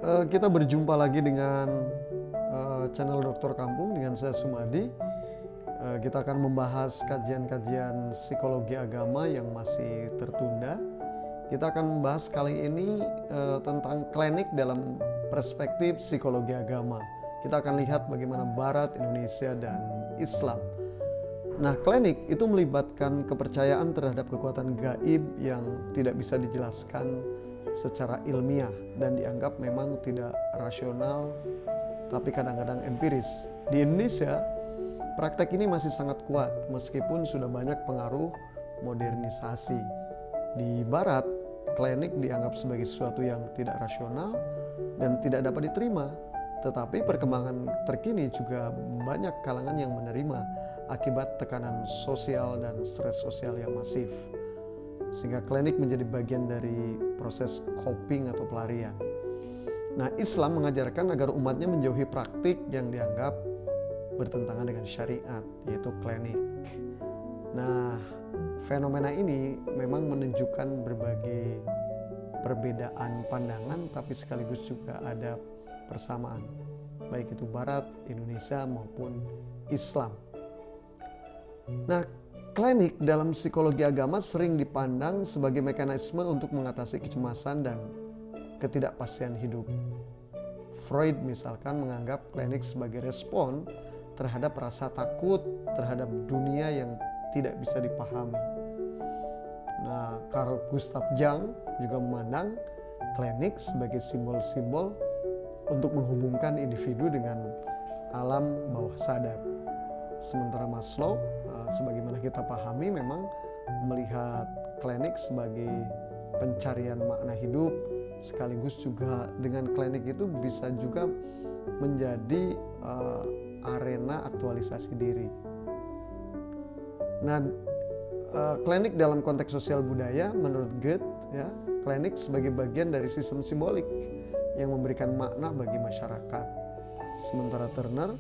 Kita berjumpa lagi dengan channel Dokter Kampung dengan saya Sumadi. Kita akan membahas kajian-kajian psikologi agama yang masih tertunda. Kita akan membahas kali ini tentang klinik dalam perspektif psikologi agama. Kita akan lihat bagaimana Barat, Indonesia, dan Islam. Nah, klinik itu melibatkan kepercayaan terhadap kekuatan gaib yang tidak bisa dijelaskan secara ilmiah dan dianggap memang tidak rasional, tapi kadang-kadang empiris. Di Indonesia, praktek ini masih sangat kuat meskipun sudah banyak pengaruh modernisasi. Di Barat, klinik dianggap sebagai sesuatu yang tidak rasional dan tidak dapat diterima. Tetapi perkembangan terkini juga banyak kalangan yang menerima akibat tekanan sosial dan stres sosial yang masif. Sehingga klinik menjadi bagian dari proses coping atau pelarian. Nah, Islam mengajarkan agar umatnya menjauhi praktik yang dianggap bertentangan dengan syariat, yaitu klinik. Nah, fenomena ini memang menunjukkan berbagai perbedaan pandangan, tapi sekaligus juga ada persamaan, baik itu Barat, Indonesia maupun Islam. Nah, klinik dalam psikologi agama sering dipandang sebagai mekanisme untuk mengatasi kecemasan dan ketidakpastian hidup. Freud misalkan menganggap klinik sebagai respon terhadap rasa takut terhadap dunia yang tidak bisa dipahami. Nah, Carl Gustav Jung juga memandang klinik sebagai simbol-simbol untuk menghubungkan individu dengan alam bawah sadar. Sementara Maslow, sebagaimana kita pahami, memang melihat klinik sebagai pencarian makna hidup, sekaligus juga dengan klinik itu bisa juga menjadi arena aktualisasi diri. Nah, klinik dalam konteks sosial budaya, menurut Goethe, ya, klinik sebagai bagian dari sistem simbolik yang memberikan makna bagi masyarakat. Sementara Turner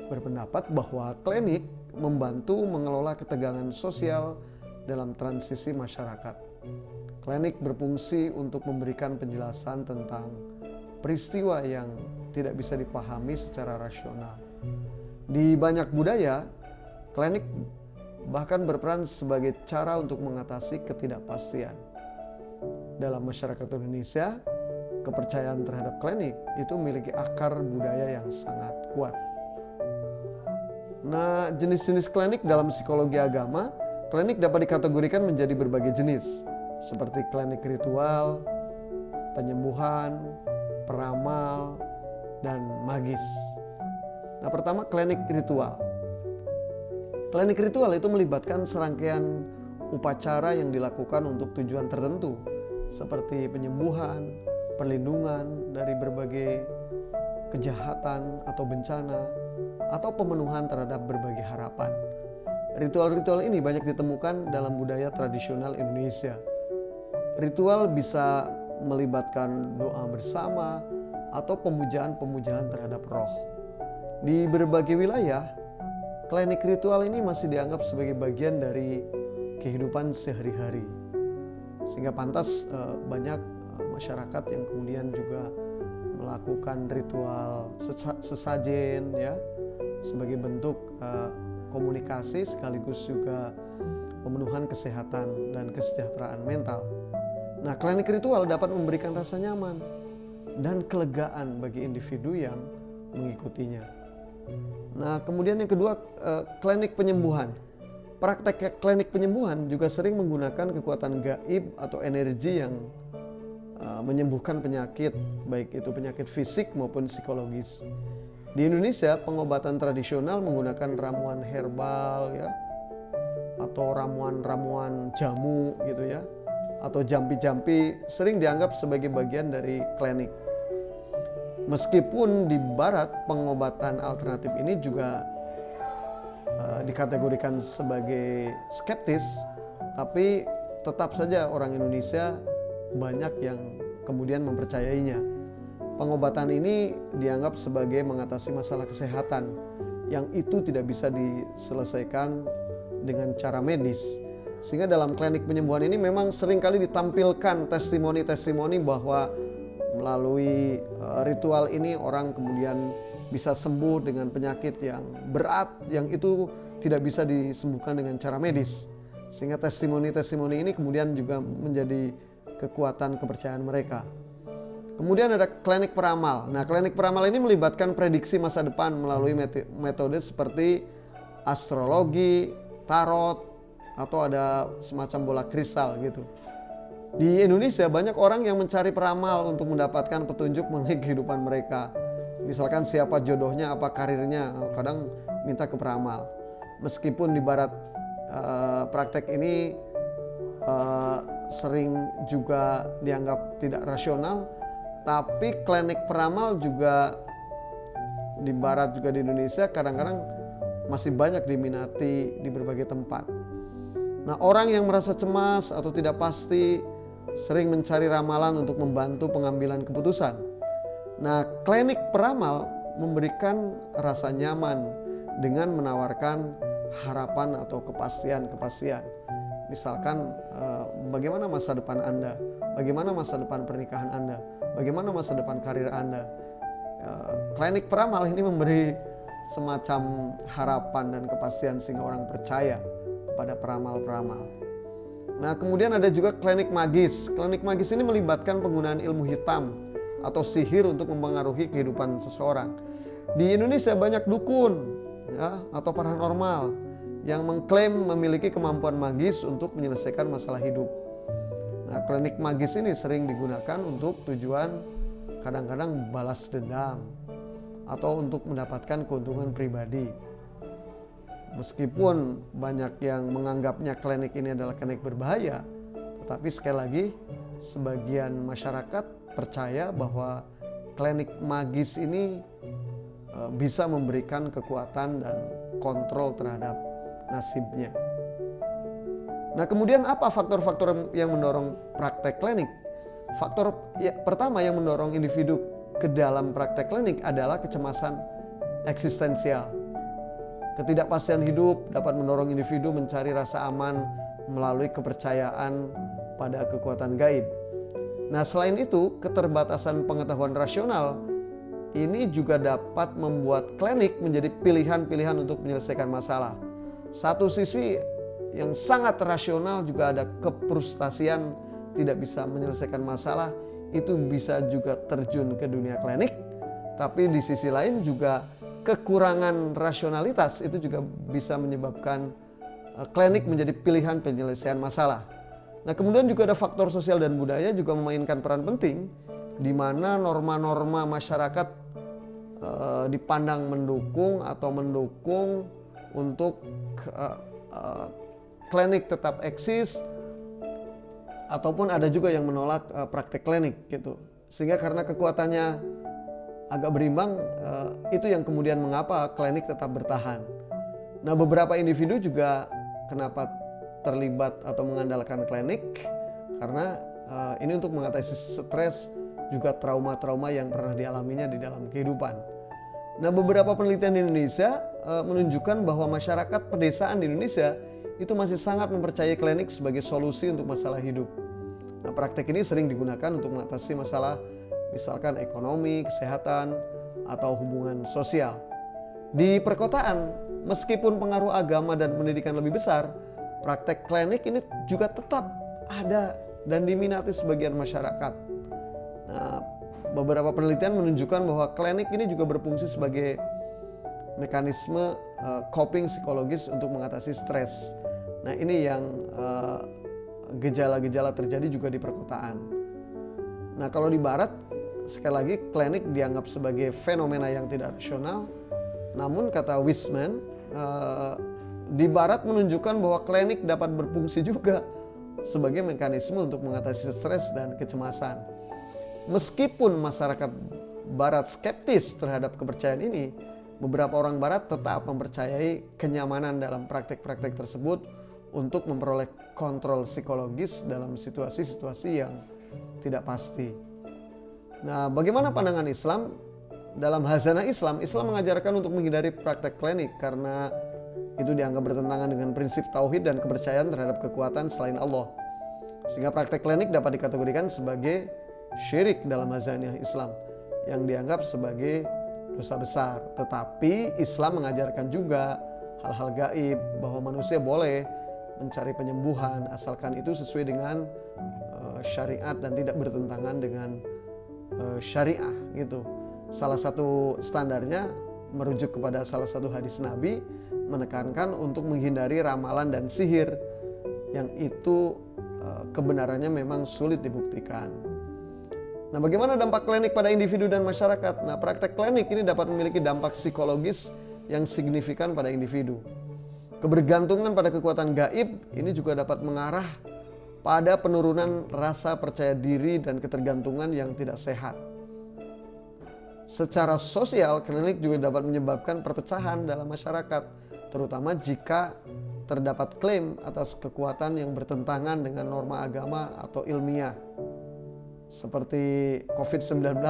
berpendapat bahwa klinik membantu mengelola ketegangan sosial dalam transisi masyarakat. Klinik berfungsi untuk memberikan penjelasan tentang peristiwa yang tidak bisa dipahami secara rasional. Di banyak budaya, klinik bahkan berperan sebagai cara untuk mengatasi ketidakpastian. Dalam masyarakat Indonesia, kepercayaan terhadap klinik itu memiliki akar budaya yang sangat kuat. Nah, jenis-jenis klinik dalam psikologi agama, klinik dapat dikategorikan menjadi berbagai jenis, seperti klinik ritual, penyembuhan, peramal, dan magis. Nah, pertama klinik ritual. Klinik ritual itu melibatkan serangkaian upacara yang dilakukan untuk tujuan tertentu, seperti penyembuhan, perlindungan dari berbagai kejahatan atau bencana, atau pemenuhan terhadap berbagai harapan. Ritual-ritual ini banyak ditemukan dalam budaya tradisional Indonesia. Ritual bisa melibatkan doa bersama atau pemujaan-pemujaan terhadap roh. Di berbagai wilayah, klinik ritual ini masih dianggap sebagai bagian dari kehidupan sehari-hari. Sehingga pantas banyak masyarakat yang kemudian juga melakukan ritual sesajen, ya, sebagai bentuk komunikasi sekaligus juga pemenuhan kesehatan dan kesejahteraan mental. Nah, klinik ritual dapat memberikan rasa nyaman dan kelegaan bagi individu yang mengikutinya. Nah, kemudian yang kedua, klinik penyembuhan. Praktek klinik penyembuhan juga sering menggunakan kekuatan gaib atau energi yang menyembuhkan penyakit, baik itu penyakit fisik maupun psikologis. Di Indonesia, pengobatan tradisional menggunakan ramuan herbal, ya, atau ramuan-ramuan jamu gitu ya, atau jampi-jampi sering dianggap sebagai bagian dari klinik. Meskipun di Barat pengobatan alternatif ini juga dikategorikan sebagai skeptis, tapi tetap saja orang Indonesia banyak yang kemudian mempercayainya. Pengobatan ini dianggap sebagai mengatasi masalah kesehatan yang itu tidak bisa diselesaikan dengan cara medis. Sehingga dalam klinik penyembuhan ini memang seringkali ditampilkan testimoni-testimoni bahwa Melalui ritual ini orang kemudian bisa sembuh dengan penyakit yang berat, yang itu tidak bisa disembuhkan dengan cara medis. Sehingga testimoni-testimoni ini kemudian juga menjadi kekuatan kepercayaan mereka. Kemudian ada klinik peramal. Nah, klinik peramal ini melibatkan prediksi masa depan melalui metode seperti astrologi, tarot, atau ada semacam bola kristal gitu. Di Indonesia banyak orang yang mencari peramal untuk mendapatkan petunjuk mengenai kehidupan mereka. Misalkan siapa jodohnya, apa karirnya, kadang minta ke peramal. Meskipun di barat praktek ini sering juga dianggap tidak rasional, tapi klinik peramal juga di barat juga di Indonesia kadang-kadang masih banyak diminati di berbagai tempat. Nah, orang yang merasa cemas atau tidak pasti sering mencari ramalan untuk membantu pengambilan keputusan. Nah, klinik peramal memberikan rasa nyaman dengan menawarkan harapan atau kepastian. Misalkan bagaimana masa depan Anda, bagaimana masa depan pernikahan Anda, bagaimana masa depan karir Anda. Klinik peramal ini memberi semacam harapan dan kepastian sehingga orang percaya kepada peramal-peramal. Nah, kemudian ada juga klinik magis. Klinik magis ini melibatkan penggunaan ilmu hitam atau sihir untuk mempengaruhi kehidupan seseorang. Di Indonesia banyak dukun ya, atau paranormal yang mengklaim memiliki kemampuan magis untuk menyelesaikan masalah hidup. Nah, klinik magis ini sering digunakan untuk tujuan kadang-kadang balas dendam atau untuk mendapatkan keuntungan pribadi. Meskipun banyak yang menganggapnya klinik ini adalah klinik berbahaya, tetapi sekali lagi sebagian masyarakat percaya bahwa klinik magis ini bisa memberikan kekuatan dan kontrol terhadap nasibnya. Nah, kemudian apa faktor-faktor yang mendorong praktek klinik? Faktor pertama yang mendorong individu ke dalam praktek klinik adalah kecemasan eksistensial. Ketidakpastian hidup dapat mendorong individu mencari rasa aman melalui kepercayaan pada kekuatan gaib. Nah, selain itu, keterbatasan pengetahuan rasional ini juga dapat membuat klinik menjadi pilihan-pilihan untuk menyelesaikan masalah. Satu sisi yang sangat rasional juga ada kefrustasian tidak bisa menyelesaikan masalah, itu bisa juga terjun ke dunia klinik. Tapi di sisi lain juga kekurangan rasionalitas itu juga bisa menyebabkan klinik menjadi pilihan penyelesaian masalah. Nah, kemudian juga ada faktor sosial dan budaya juga memainkan peran penting, di mana norma-norma masyarakat dipandang mendukung atau mendukung untuk klinik tetap eksis, ataupun ada juga yang menolak praktek klinik gitu. Sehingga karena kekuatannya agak berimbang, itu yang kemudian mengapa klinik tetap bertahan. Nah, beberapa individu juga kenapa terlibat atau mengandalkan klinik, karena ini untuk mengatasi stres, juga trauma-trauma yang pernah dialaminya di dalam kehidupan. Nah, beberapa penelitian di Indonesia menunjukkan bahwa masyarakat pedesaan di Indonesia itu masih sangat mempercayai klinik sebagai solusi untuk masalah hidup. Nah, praktek ini sering digunakan untuk mengatasi masalah misalkan ekonomi, kesehatan, atau hubungan sosial. Di perkotaan, meskipun pengaruh agama dan pendidikan lebih besar, praktek klinik ini juga tetap ada dan diminati sebagian masyarakat. Nah, beberapa penelitian menunjukkan bahwa klinik ini juga berfungsi sebagai mekanisme coping psikologis untuk mengatasi stres. Nah, ini yang gejala-gejala terjadi juga di perkotaan. Nah, kalau di barat, sekali lagi klinik dianggap sebagai fenomena yang tidak rasional. Namun kata Wiseman, di barat menunjukkan bahwa klinik dapat berfungsi juga sebagai mekanisme untuk mengatasi stres dan kecemasan. Meskipun masyarakat barat skeptis terhadap kepercayaan ini, beberapa orang barat tetap mempercayai kenyamanan dalam praktek-praktek tersebut untuk memperoleh kontrol psikologis dalam situasi-situasi yang tidak pasti. Nah, bagaimana pandangan Islam? Dalam Hazanah Islam, Islam mengajarkan untuk menghindari praktek klinik karena itu dianggap bertentangan dengan prinsip tauhid dan kepercayaan terhadap kekuatan selain Allah. Sehingga praktek klinik dapat dikategorikan sebagai syirik dalam hazaniyah Islam yang dianggap sebagai dosa besar. Tetapi Islam mengajarkan juga hal-hal gaib, bahwa manusia boleh mencari penyembuhan asalkan itu sesuai dengan syariat dan tidak bertentangan dengan syariah gitu. Salah satu standarnya merujuk kepada salah satu hadis Nabi, menekankan untuk menghindari ramalan dan sihir yang itu kebenarannya memang sulit dibuktikan. Nah, bagaimana dampak klinik pada individu dan masyarakat? Nah, praktek klinik ini dapat memiliki dampak psikologis yang signifikan pada individu. Kebergantungan pada kekuatan gaib ini juga dapat mengarah pada penurunan rasa percaya diri dan ketergantungan yang tidak sehat. Secara sosial, klinik juga dapat menyebabkan perpecahan dalam masyarakat, terutama jika terdapat klaim atas kekuatan yang bertentangan dengan norma agama atau ilmiah. Seperti COVID-19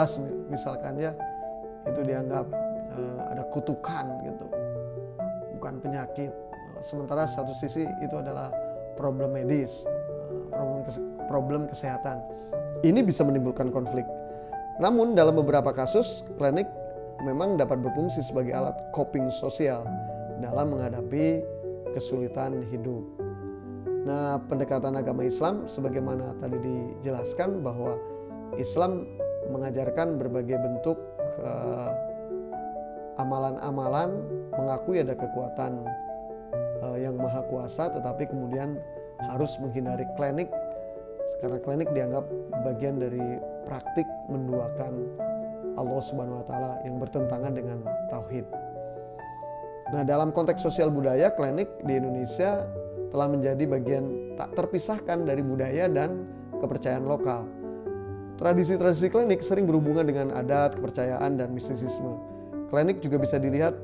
misalkan ya, itu dianggap ada kutukan gitu, bukan penyakit. Sementara satu sisi itu adalah problem medis, problem kesehatan. Ini bisa menimbulkan konflik. Namun dalam beberapa kasus, klinik memang dapat berfungsi sebagai alat coping sosial dalam menghadapi kesulitan hidup. Nah, pendekatan agama Islam sebagaimana tadi dijelaskan bahwa Islam mengajarkan berbagai bentuk amalan-amalan, mengakui ada kekuatan yang maha kuasa, tetapi kemudian harus menghindari klinik karena klinik dianggap bagian dari praktik menduakan Allah Subhanahu wa taala yang bertentangan dengan tauhid. Nah, dalam konteks sosial budaya, klinik di Indonesia telah menjadi bagian tak terpisahkan dari budaya dan kepercayaan lokal. Tradisi-tradisi klinik sering berhubungan dengan adat, kepercayaan, dan mistisisme. Klinik juga bisa dilihat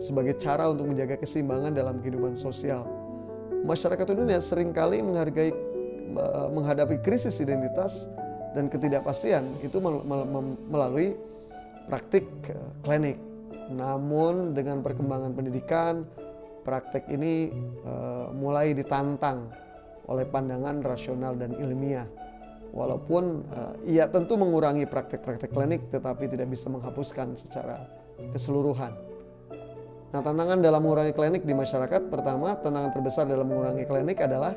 sebagai cara untuk menjaga keseimbangan dalam kehidupan sosial. Masyarakat Indonesia seringkali menghadapi krisis identitas dan ketidakpastian itu melalui praktik klinik. Namun dengan perkembangan pendidikan, praktek ini mulai ditantang oleh pandangan rasional dan ilmiah. Walaupun ia tentu mengurangi praktek-praktek klinik, tetapi tidak bisa menghapuskan secara keseluruhan. Nah, tantangan dalam mengurangi klinik di masyarakat, pertama, tantangan terbesar dalam mengurangi klinik adalah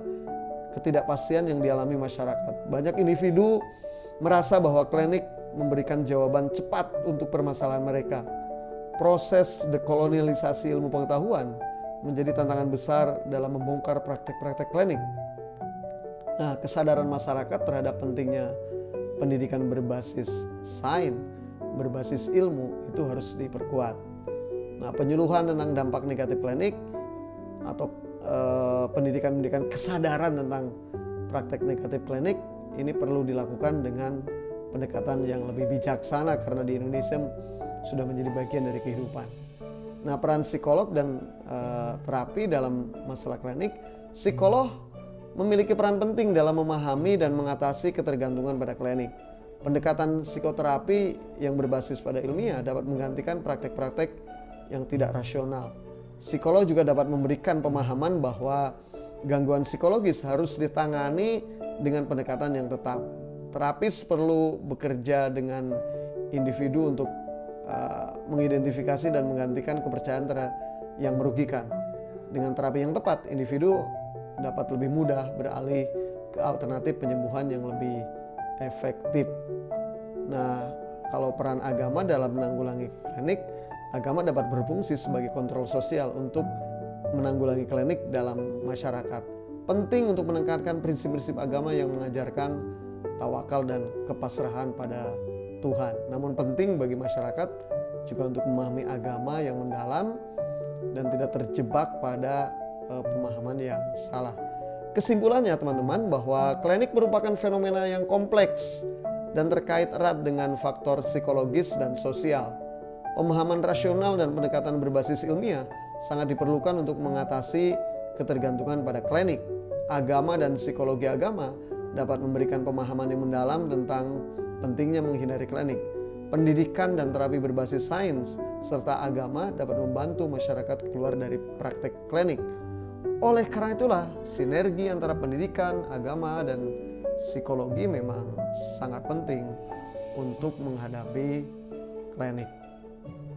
ketidakpastian yang dialami masyarakat. Banyak individu merasa bahwa klinik memberikan jawaban cepat untuk permasalahan mereka. Proses dekolonialisasi ilmu pengetahuan menjadi tantangan besar dalam membongkar praktek-praktek klinik. Nah, kesadaran masyarakat terhadap pentingnya pendidikan berbasis sains, berbasis ilmu itu harus diperkuat. Nah, penyuluhan tentang dampak negatif klinik atau pendidikan kesadaran tentang praktek negatif klinik ini perlu dilakukan dengan pendekatan yang lebih bijaksana karena di Indonesia sudah menjadi bagian dari kehidupan. Nah, peran psikolog dan terapi dalam masalah klinik, psikolog memiliki peran penting dalam memahami dan mengatasi ketergantungan pada klinik. Pendekatan psikoterapi yang berbasis pada ilmiah dapat menggantikan praktek-praktek yang tidak rasional. Psikolog juga dapat memberikan pemahaman bahwa gangguan psikologis harus ditangani dengan pendekatan yang tetap. Terapis perlu bekerja dengan individu untuk mengidentifikasi dan menggantikan kepercayaan yang merugikan. Dengan terapi yang tepat, individu dapat lebih mudah beralih ke alternatif penyembuhan yang lebih efektif. Nah, kalau peran agama dalam menanggulangi klinik, agama dapat berfungsi sebagai kontrol sosial untuk menanggulangi klinik dalam masyarakat. Penting untuk menekankan prinsip-prinsip agama yang mengajarkan tawakal dan kepasrahan pada Tuhan. Namun penting bagi masyarakat juga untuk memahami agama yang mendalam dan tidak terjebak pada pemahaman yang salah. Kesimpulannya teman-teman, bahwa klinik merupakan fenomena yang kompleks dan terkait erat dengan faktor psikologis dan sosial. Pemahaman rasional dan pendekatan berbasis ilmiah sangat diperlukan untuk mengatasi ketergantungan pada klinik. Agama dan psikologi agama dapat memberikan pemahaman yang mendalam tentang pentingnya menghindari klinik. Pendidikan dan terapi berbasis sains serta agama dapat membantu masyarakat keluar dari praktek klinik. Oleh karena itulah, sinergi antara pendidikan, agama, dan psikologi memang sangat penting untuk menghadapi klinik.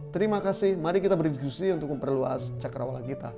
Terima kasih, mari kita berdiskusi untuk memperluas cakrawala kita.